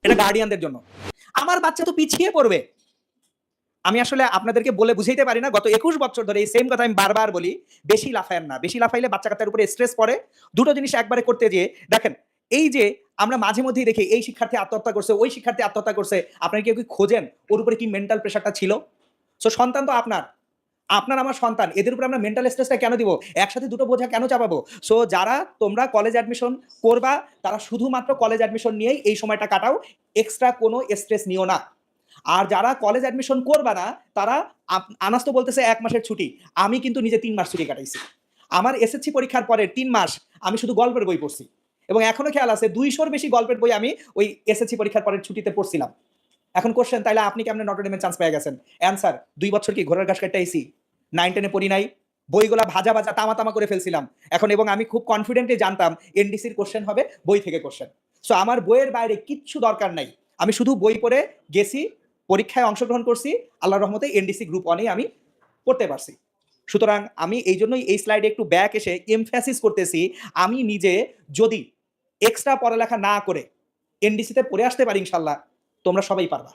এটা গার্ডিয়ানদের জন্য। আমার বাচ্চা তো পিছিয়ে পড়বে। আমি আসলে আপনাদেরকে বলে বুঝাইতে পারি না। গত ২১ বছর ধরে এই সেম কথা আমি বারবার বলি, বেশি লাফায়েন না। বেশি লাফাইলে বাচ্চা-কাচ্চার উপরে স্ট্রেস পড়ে। দুটো জিনিস একবারে করতে যেয়ে দেখেন, এই যে আমরা মাঝে মধ্যেই দেখি এই শিক্ষার্থী আত্মহত্যা করছে, ওই শিক্ষার্থী আত্মহত্যা করছে। আপনারা কেউ কি খোঁজেন ওর উপরে কি মেন্টাল প্রেশারটা ছিল? সো সন্তান তো আপনার। আপনার আমার সন্তান। এদের উপরে আমরা মেন্টাল স্ট্রেসটা কেন দিব? একসাথে দুটো বোঝা কেন চাপাবো? সো যারা তোমরা কলেজ অ্যাডমিশন করবা, তারা শুধুমাত্র কলেজ অ্যাডমিশন নিয়েই এই সময়টা কাটাও। এক্সট্রা কোনো স্ট্রেস নিও না। আর যারা কলেজ অ্যাডমিশন করবা না, তারা আনাস তো বলতেছে ১ মাসের ছুটি। আমি কিন্তু নিজে ৩ মাস ছুটি কাটাইছি। আমার এসএসসি পরীক্ষার পরের ৩ মাস আমি শুধু গল্পের বই পড়ছি। এবং এখনো খেয়াল আছে ২০০ র বেশি গল্পের বই আমি ওই এসএসসি পরীক্ষার পরের ছুটিতে পড়ছিলাম। এখন কোয়েশ্চেন, তাইলে আপনি কেমনে নটরডেমে চান্স পেয়ে গেছেন? অ্যান্সার, ২ বছর কি ঘোড়ার ঘাস কাটতে আইছি? 9-10 এ পড়ি নাই? বইগুলা ভাজা, ভাজা তামা করে ফেলছিলাম। এখন এবং আমি খুব কনফিডেন্টলি জানতাম এনডিসির কোয়েশ্চেন হবে, বই থেকে কোয়েশ্চেন। সো আমার বইয়ের বাইরে কিচ্ছু দরকার নাই। আমি শুধু বই পড়ে গেছি, পরীক্ষায় অংশগ্রহণ করছি। আল্লাহর রহমতে এনডিসি গ্রুপ 1 এই আমি পড়তে পারছি। সুতরাং আমি এইজন্যই এই স্লাইডে একটু ব্যাক এসে এমফ্যাসিস করতেছি, আমি নিজে যদি এক্সট্রা পড়ালেখা না করে এনডিসিতে পড়ে আসতে পারি ইনশাআল্লাহ, তোমরা সবাই পারবা।